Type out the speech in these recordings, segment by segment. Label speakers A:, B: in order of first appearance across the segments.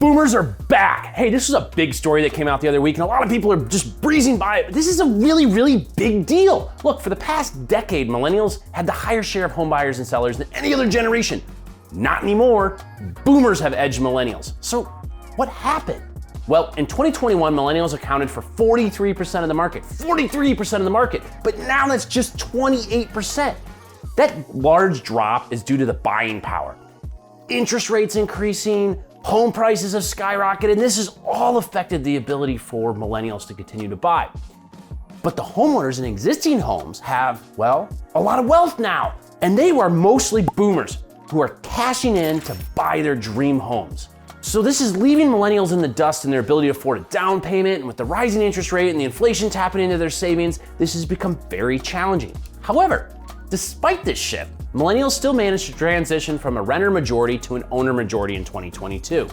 A: Boomers are back. Hey, this was a big story that came out the other week, and a lot of people are just breezing by it, but this is a really, really big deal. Look, for the past decade, millennials had the higher share of home buyers and sellers than any other generation. Not anymore. Boomers have edged millennials. So what happened? Well, in 2021, millennials accounted for 43% of the market, 43% of the market, but now that's just 28%. That large drop is due to the buying power. Interest rates increasing, home prices have skyrocketed, and this has all affected the ability for millennials to continue to buy. But the homeowners in existing homes have, well, a lot of wealth now, and they are mostly boomers who are cashing in to buy their dream homes. So this is leaving millennials in the dust in their ability to afford a down payment, and with the rising interest rate and the inflation tapping into their savings, this has become very challenging. However, despite this shift, millennials still managed to transition from a renter majority to an owner majority in 2022.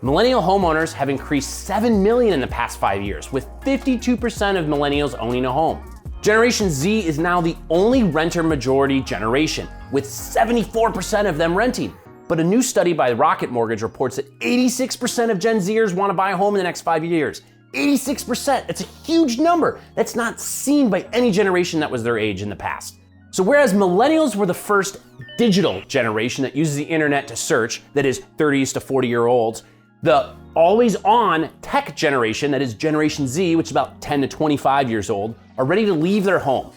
A: Millennial homeowners have increased 7 million in the past 5 years, with 52% of millennials owning a home. Generation Z is now the only renter majority generation, with 74% of them renting. But a new study by Rocket Mortgage reports that 86% of Gen Zers want to buy a home in the next 5 years. 86%, it's a huge number. That's not seen by any generation that was their age in the past. So whereas millennials were the first digital generation that uses the internet to search, that is 30s to 40-year-olds, the always-on tech generation, that is Generation Z, which is about 10 to 25 years old, are ready to leave their home.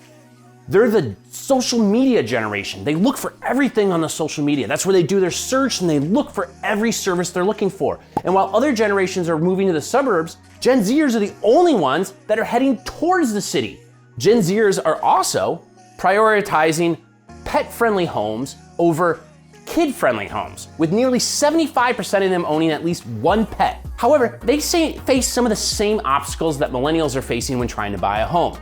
A: They're the social media generation. They look for everything on the social media. That's where they do their search, and they look for every service they're looking for. And while other generations are moving to the suburbs, Gen Zers are the only ones that are heading towards the city. Gen Zers are also prioritizing pet-friendly homes over kid-friendly homes, with nearly 75% of them owning at least one pet. However, they face some of the same obstacles that millennials are facing when trying to buy a home.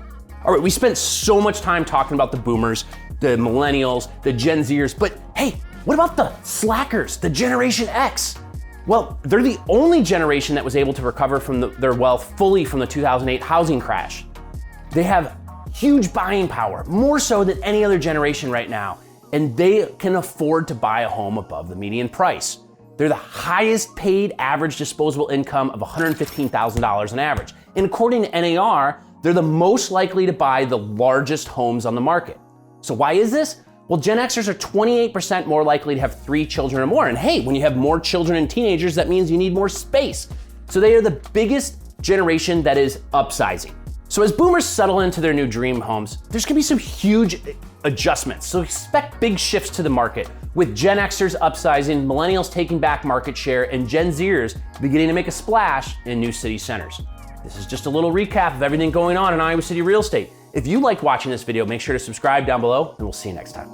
A: All right, we spent so much time talking about the boomers, the millennials, the Gen Zers, but hey, what about the slackers, the Generation X? Well, they're the only generation that was able to recover from their wealth fully from the 2008 housing crash. They have huge buying power, more so than any other generation right now, and they can afford to buy a home above the median price. They're the highest paid average disposable income of $115,000 on average. And according to NAR, they're the most likely to buy the largest homes on the market. So why is this? Well, Gen Xers are 28% more likely to have 3 children or more. And hey, when you have more children and teenagers, that means you need more space. So they are the biggest generation that is upsizing. So as boomers settle into their new dream homes, there's gonna be some huge adjustments. So expect big shifts to the market, with Gen Xers upsizing, millennials taking back market share, and Gen Zers beginning to make a splash in new city centers. This is just a little recap of everything going on in Iowa City real estate. If you liked watching this video, make sure to subscribe down below, and we'll see you next time.